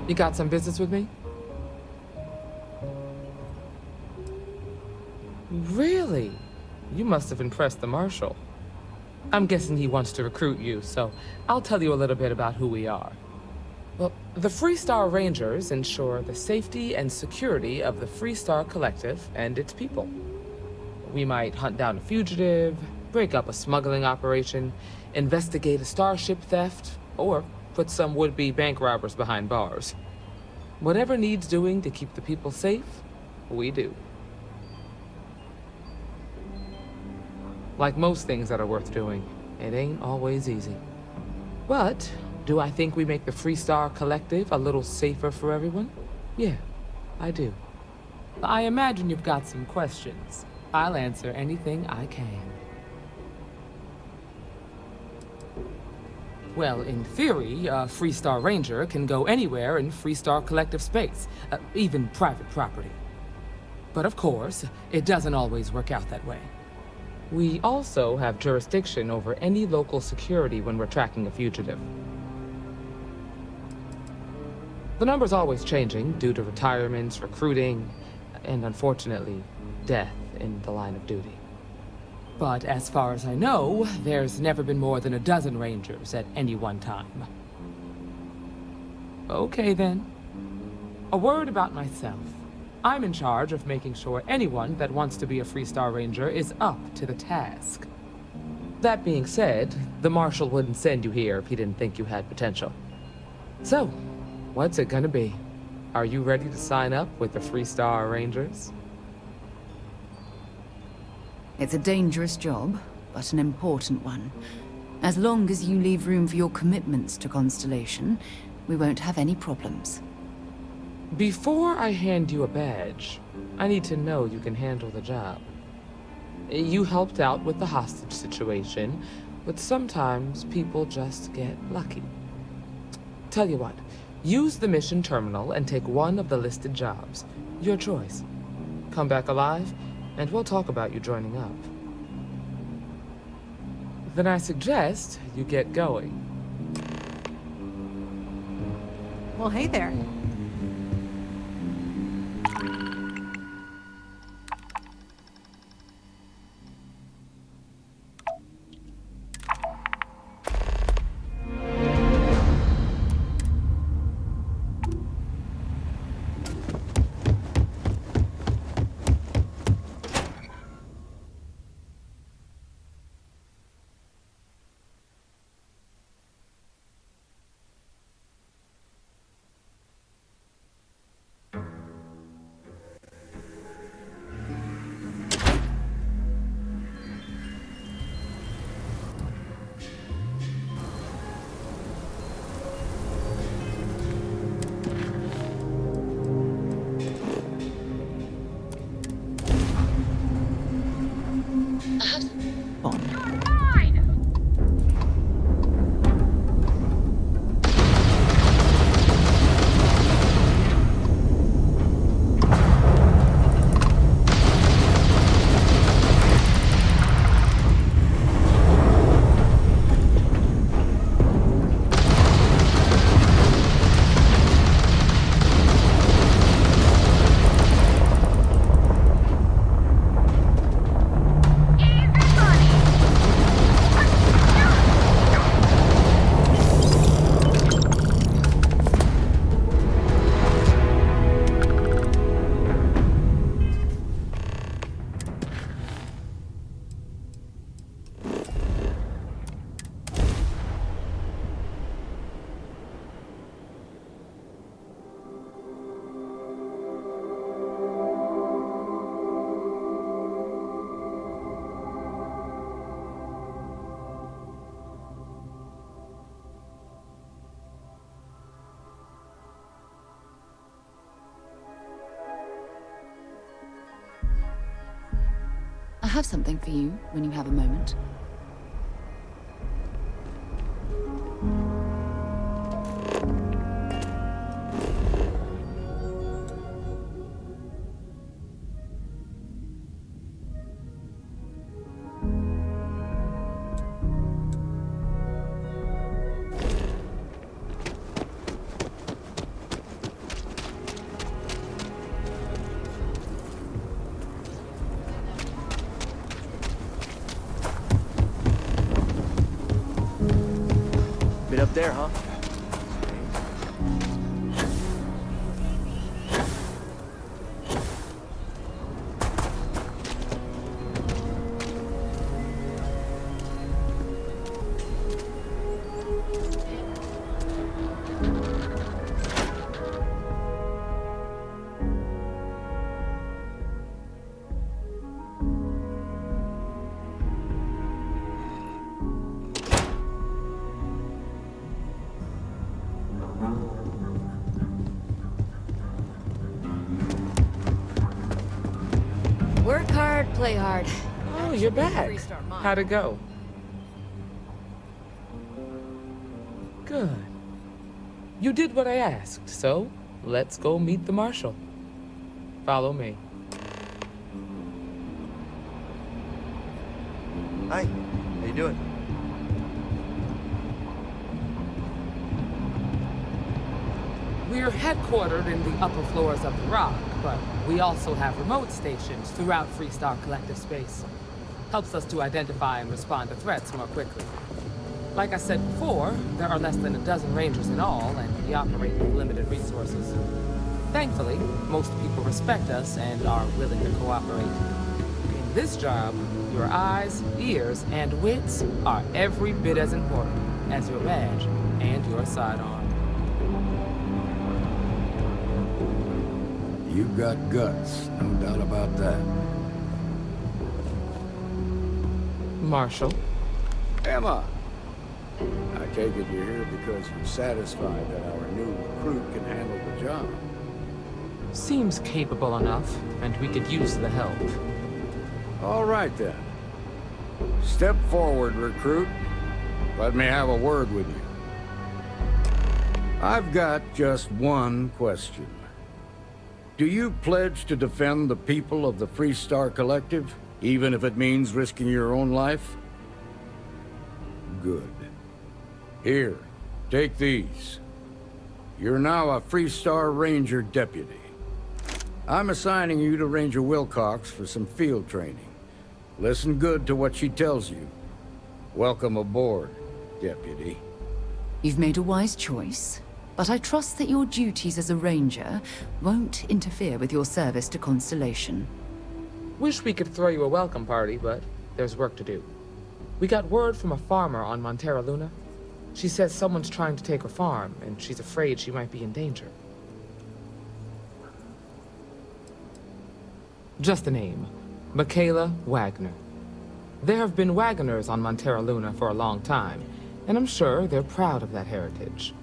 You got some business with me? Really? You must have impressed the Marshal. I'm guessing he wants to recruit you, so I'll tell you a little bit about who we are. Well, the Freestar Rangers ensure the safety and security of the Freestar Collective and its people. We might hunt down a fugitive, break up a smuggling operation, investigate a starship theft, or put some would-be bank robbers behind bars. Whatever needs doing to keep the people safe, we do. Like most things that are worth doing, it ain't always easy. But do I think we make the Freestar Collective a little safer for everyone? Yeah, I do. I imagine you've got some questions. I'll answer anything I can. Well, in theory, a Freestar Ranger can go anywhere in Freestar Collective space, even private property. But of course, it doesn't always work out that way. We also have jurisdiction over any local security when we're tracking a fugitive. The number's always changing due to retirements, recruiting, and unfortunately, death in the line of duty. But as far as I know, there's never been more than a dozen Rangers at any one time. Okay then. A word about myself. I'm in charge of making sure anyone that wants to be a Freestar Ranger is up to the task. That being said, the Marshal wouldn't send you here if he didn't think you had potential. So, what's it gonna be? Are you ready to sign up with the Freestar Rangers? It's a dangerous job, but an important one. As long as you leave room for your commitments to Constellation, we won't have any problems. Before I hand you a badge, I need to know you can handle the job. You helped out with the hostage situation, but sometimes people just get lucky. Tell you what, use the mission terminal and take one of the listed jobs. Your choice. Come back alive, and we'll talk about you joining up. Then I suggest you get going. Well, hey there. I have something for you when you have a moment. it up there, huh? Work hard, play hard. Oh, you're back. How'd it go? Good. You did what I asked, so let's go meet the Marshal. Follow me. Hi, how you doing? We're headquartered in the upper floors of the Rock, but we also have remote stations throughout Freestar collective space. Helps us to identify and respond to threats more quickly. Like I said before, there are less than a dozen Rangers in all, and we operate with limited resources. Thankfully, most people respect us and are willing to cooperate. In this job, your eyes, ears, and wits are every bit as important as your badge and your sidearm. You've got guts, no doubt about that. Marshal? Emma! I take it you're here because you're satisfied that our new recruit can handle the job. Seems capable enough, and we could use the help. All right, then. Step forward, recruit. Let me have a word with you. I've got just one question. Do you pledge to defend the people of the Freestar Collective, even if it means risking your own life? Good. Here, take these. You're now a Freestar Ranger Deputy. I'm assigning you to Ranger Wilcox for some field training. Listen good to what she tells you. Welcome aboard, Deputy. You've made a wise choice, but I trust that your duties as a ranger won't interfere with your service to Constellation. Wish we could throw you a welcome party, but there's work to do. We got word from a farmer on Montara Luna. She says someone's trying to take her farm, and she's afraid she might be in danger. Just a name. Mikaela Waggoner. There have been Waggoners on Montara Luna for a long time, and I'm sure they're proud of that heritage.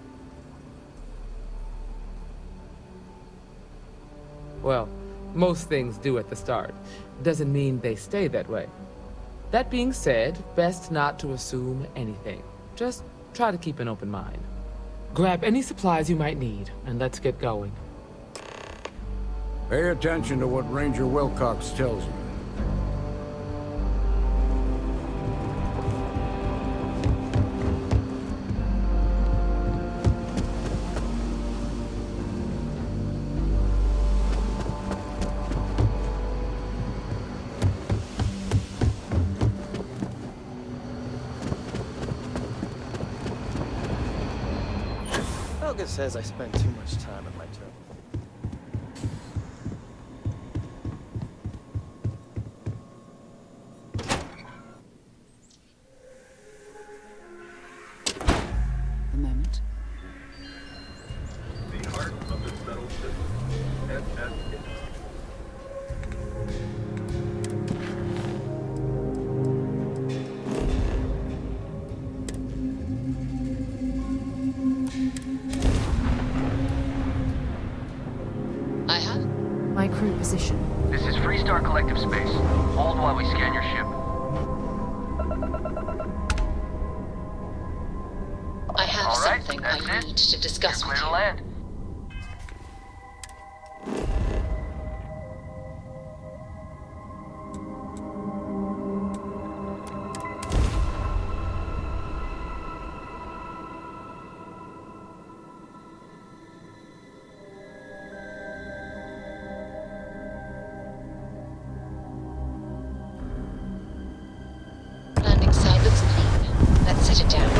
Well, most things do at the start. Doesn't mean they stay that way. That being said, best not to assume anything. Just try to keep an open mind. Grab any supplies you might need, and let's get going. Pay attention to what Ranger Wilcox tells you. Helga says I spend too much time at my turn. A moment. The heart of the settled system. SS. I have my crew position. This is Freestar Collective Space. Hold while we scan your ship. I have All right, something that's I it. need to discuss You're with clear to you. land. Landing site looks clean. Let's set it down.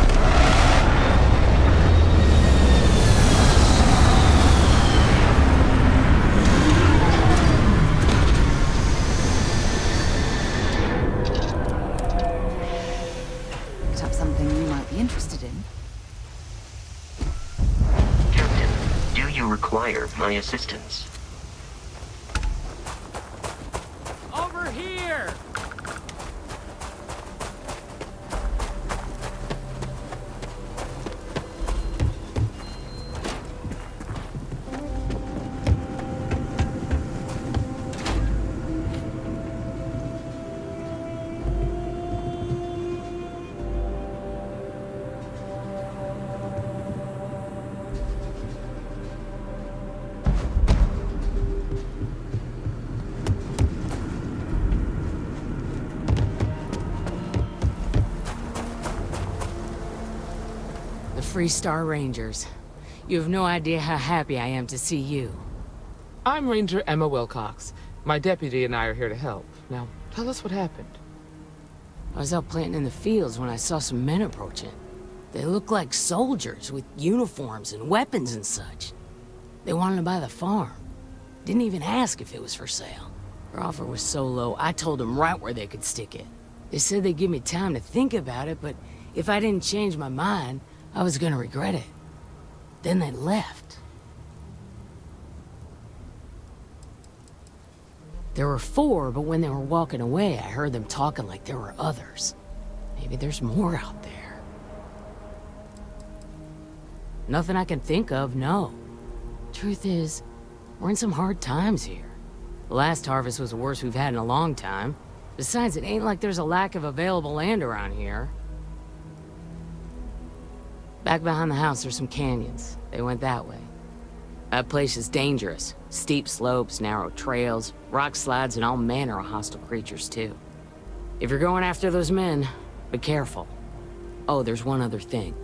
require my assistance. Over here! Freestar Rangers. You have no idea how happy I am to see you. I'm Ranger Emma Wilcox. My deputy and I are here to help. Now, tell us what happened. I was out planting in the fields when I saw some men approaching. They looked like soldiers with uniforms and weapons and such. They wanted to buy the farm. Didn't even ask if it was for sale. Their offer was so low, I told them right where they could stick it. They said they'd give me time to think about it, but if I didn't change my mind, I was gonna regret it. Then they left. There were 4, but when they were walking away, I heard them talking like there were others. Maybe there's more out there. Nothing I can think of, no. Truth is, we're in some hard times here. The last harvest was the worst we've had in a long time. Besides, it ain't like there's a lack of available land around here. Back behind the house there's some canyons. They went that way. That place is dangerous. Steep slopes, narrow trails, rock slides, and all manner of hostile creatures, too. If you're going after those men, be careful. Oh, there's one other thing.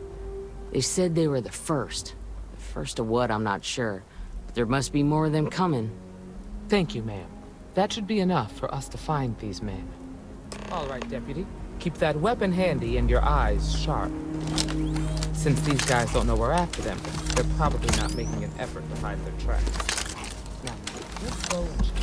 They said they were the first. The first of what, I'm not sure. But there must be more of them coming. Thank you, ma'am. That should be enough for us to find these men. All right, Deputy. Keep that weapon handy and your eyes sharp. Since these guys don't know we're after them, they're probably not making an effort to hide their tracks. Now, let's go and check.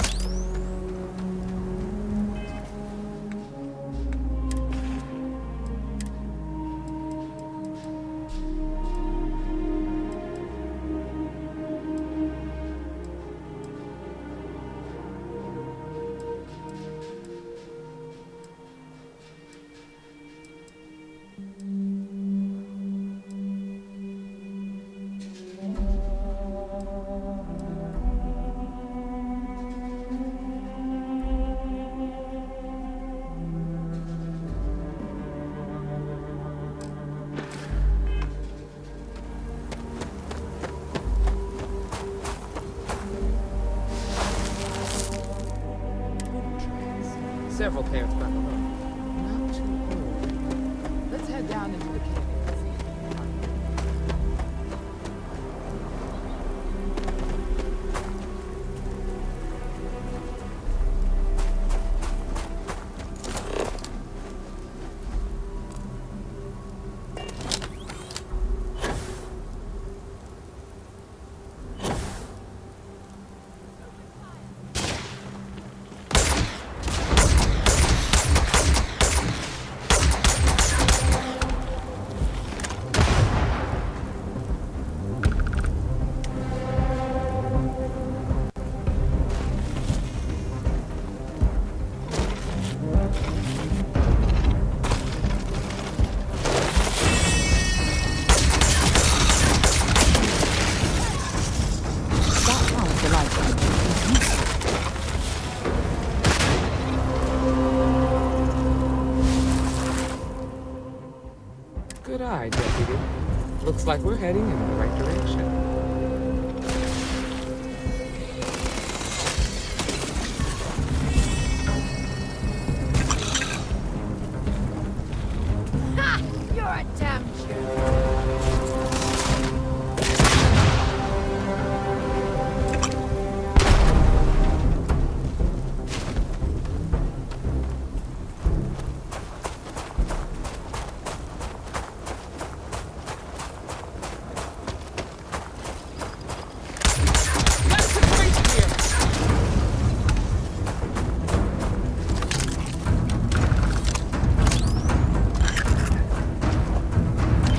Several pairs back alone. Not too old. Let's head down into the canyon and see if we can find them. Good eye, Deputy. Looks like we're heading in the right direction. Ha! You're a damn Jew!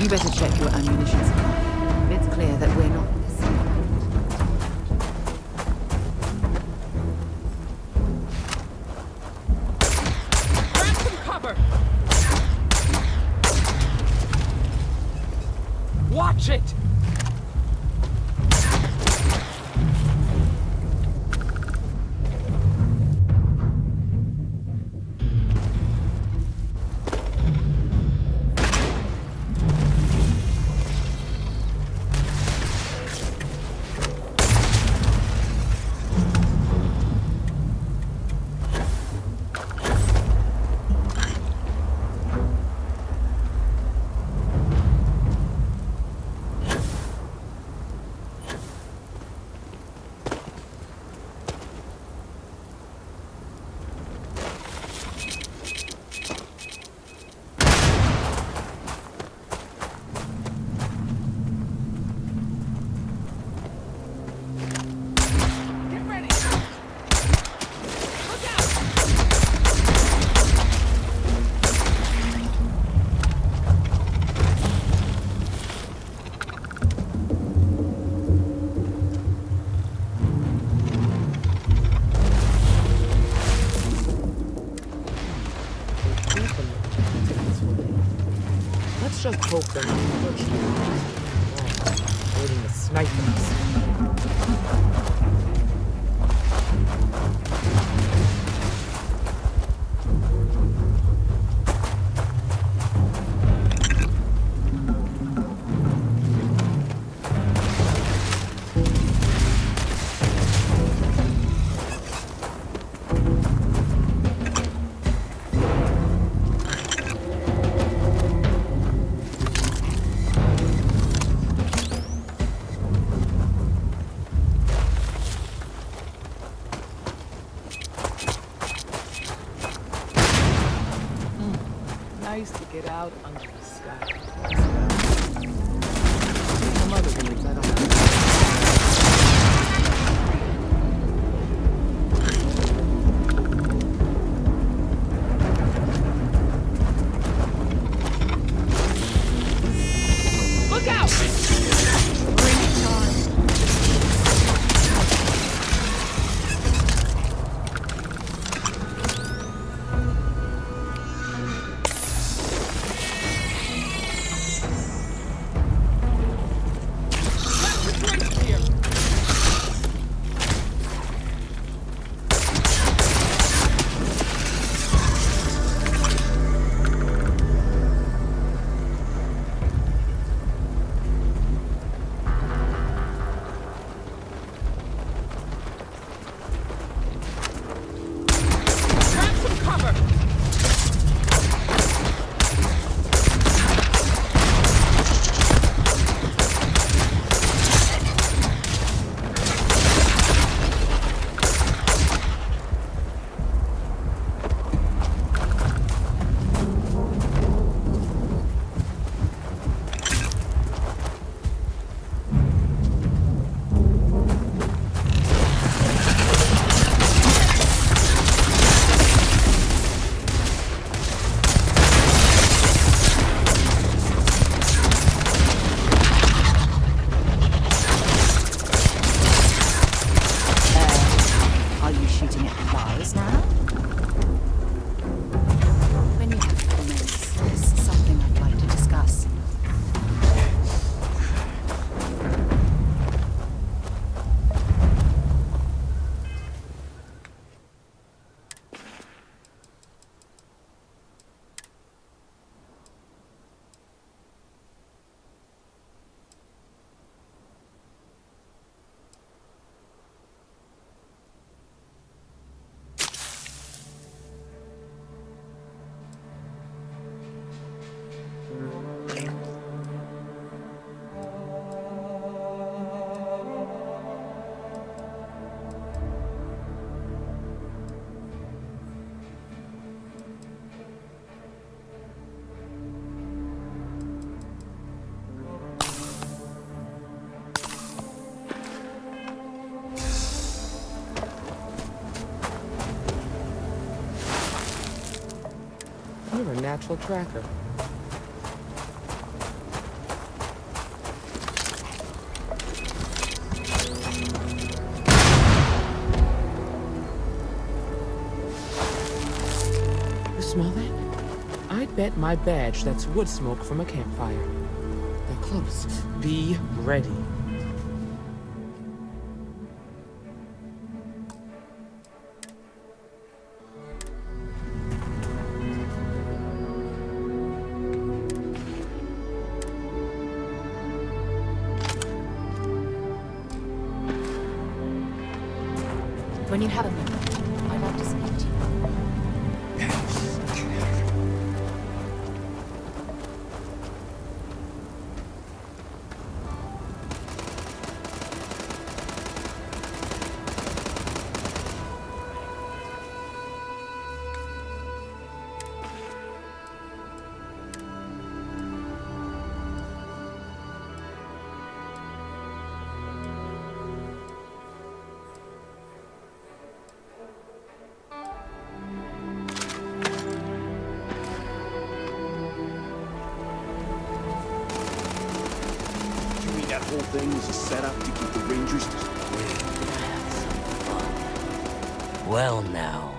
You better check your ammunition supply. It's clear that we're not missing. Watch it! Let's just hope they're not waiting to snipe us. Nice to get out under the sky. Some other things I don't know. Look out! Bring it on. You're a natural tracker. You smell that? I'd bet my badge that's wood smoke from a campfire. The close. Be ready. When you have a moment, I'd like to speak to you. That whole thing was a setup to keep the Rangers... Well now,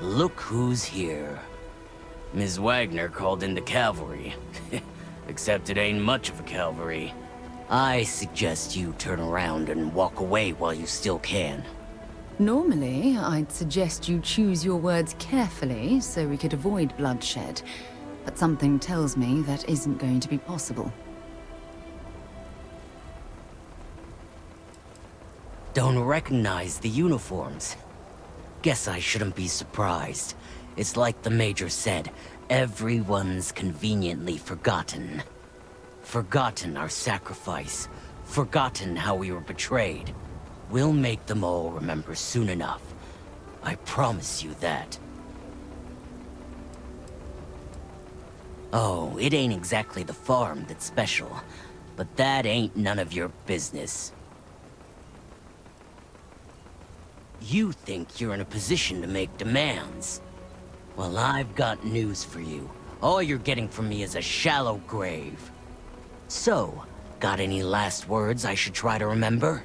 look who's here. Ms. Waggoner called in the cavalry. Except it ain't much of a cavalry. I suggest you turn around and walk away while you still can. Normally, I'd suggest you choose your words carefully so we could avoid bloodshed. But something tells me that isn't going to be possible. Don't recognize the uniforms. Guess I shouldn't be surprised. It's like the Major said, everyone's conveniently forgotten. Forgotten our sacrifice. Forgotten how we were betrayed. We'll make them all remember soon enough. I promise you that. Oh, it ain't exactly the farm that's special, but that ain't none of your business. You think you're in a position to make demands. Well, I've got news for you. All you're getting from me is a shallow grave. So, got any last words I should try to remember?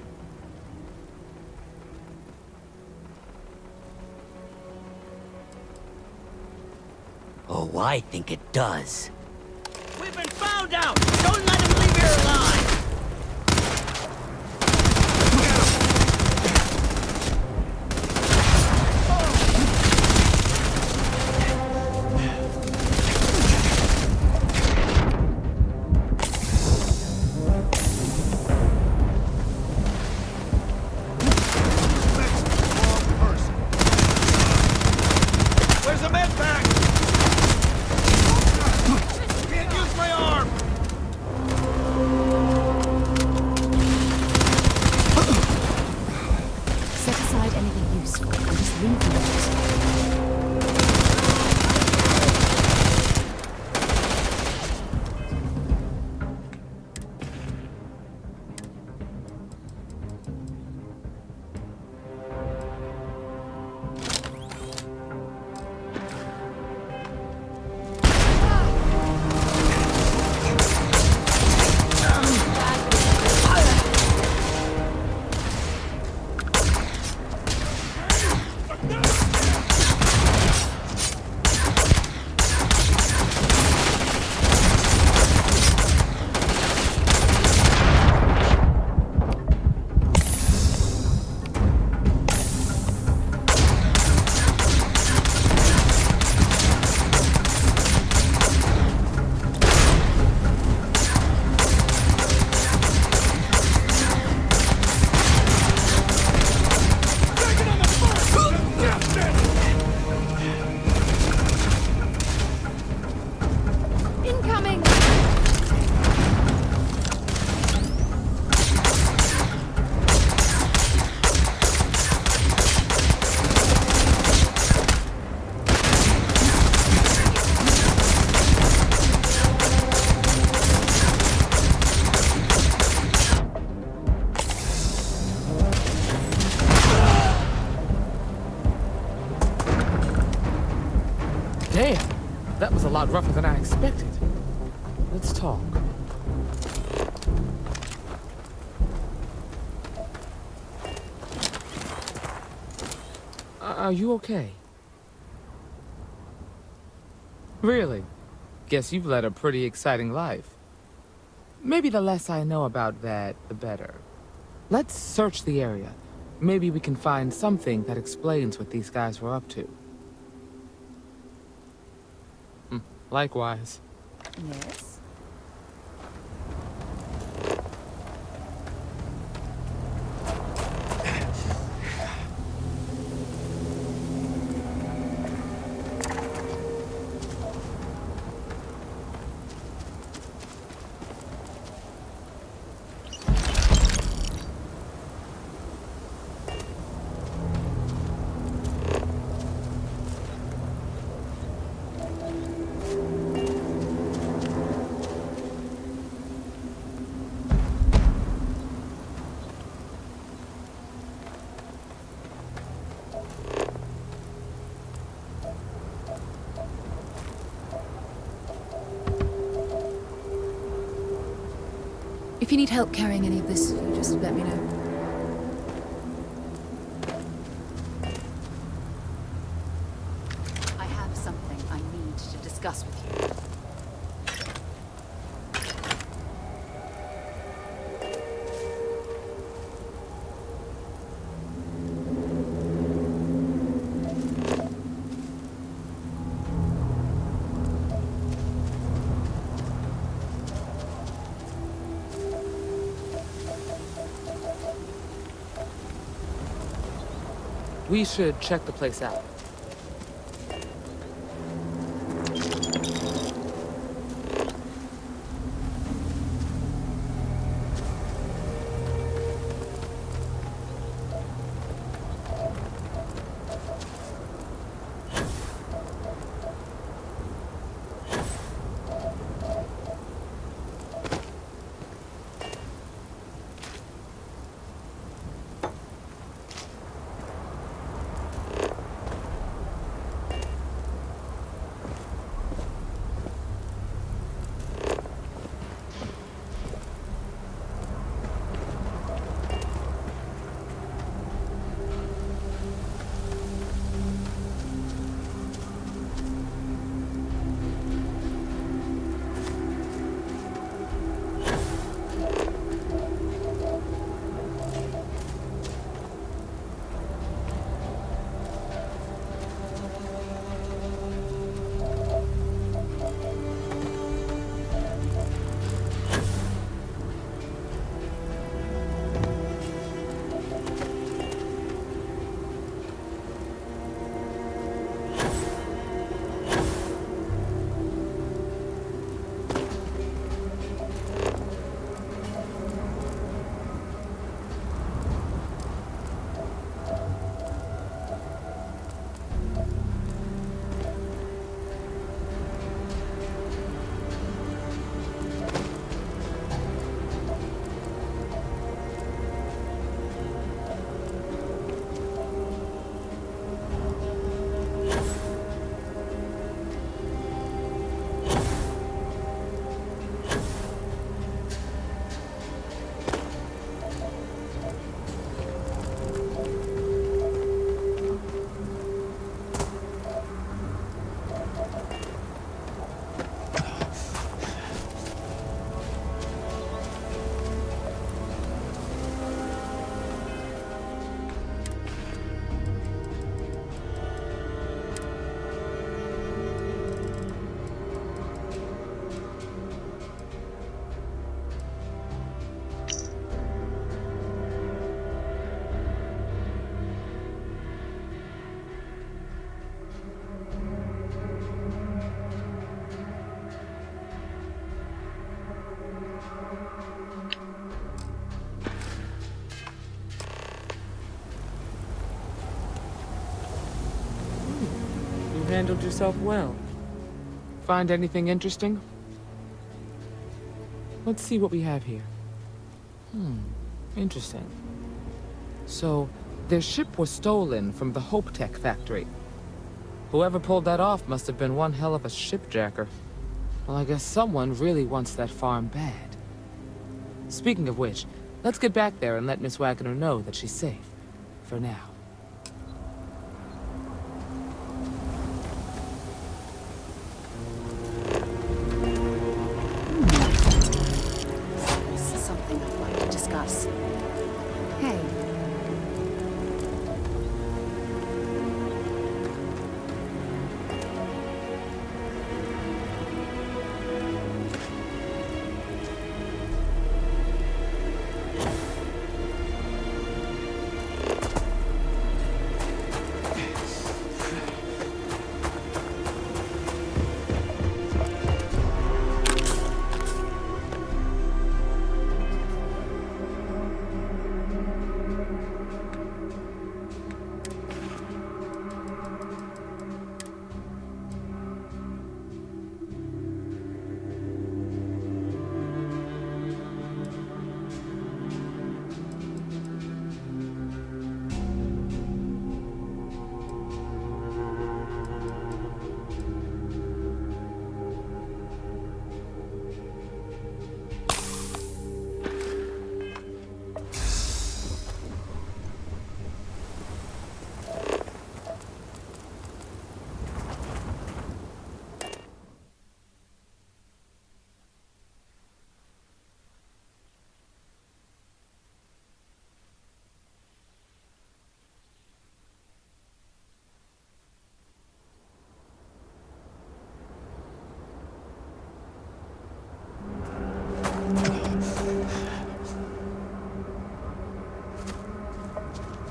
Oh, I think it does. We've been found out! Don't let him leave here alive! That was a lot rougher than I expected. Let's talk. Are you okay? Really? Guess you've led a pretty exciting life. Maybe the less I know about that, the better. Let's search the area. Maybe we can find something that explains what these guys were up to. Likewise. Yes? If you need help carrying any of this, you just let me know. I have something I need to discuss with you. We should check the place out. Handled yourself well. Find anything interesting? Let's see what we have here. Interesting. So, their ship was stolen from the Hope Tech factory. Whoever pulled that off must have been one hell of a shipjacker. Well, I guess someone really wants that farm bad. Speaking of which, let's get back there and let Miss Waggoner know that she's safe. For now.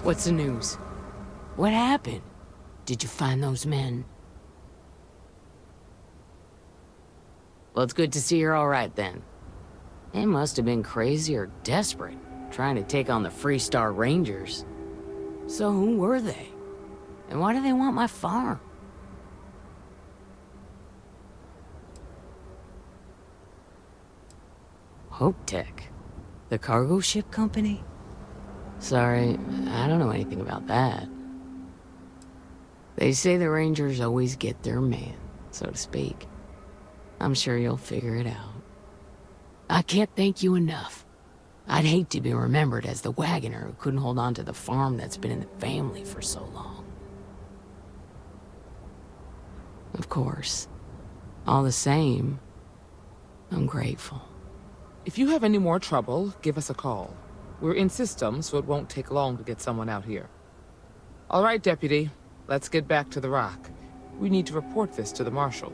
What's the news? What happened? Did you find those men? Well, it's good to see you're all right then. They must have been crazy or desperate, trying to take on the Freestar Rangers. So who were they? And why do they want my farm? Hope Tech, the cargo ship company? Sorry, I don't know anything about that. They say the Rangers always get their man, so to speak. I'm sure you'll figure it out. I can't thank you enough. I'd hate to be remembered as the wagoner who couldn't hold on to the farm that's been in the family for so long. Of course. All the same, I'm grateful. If you have any more trouble, give us a call. We're in system, so it won't take long to get someone out here. All right, Deputy. Let's get back to the rock. We need to report this to the Marshal.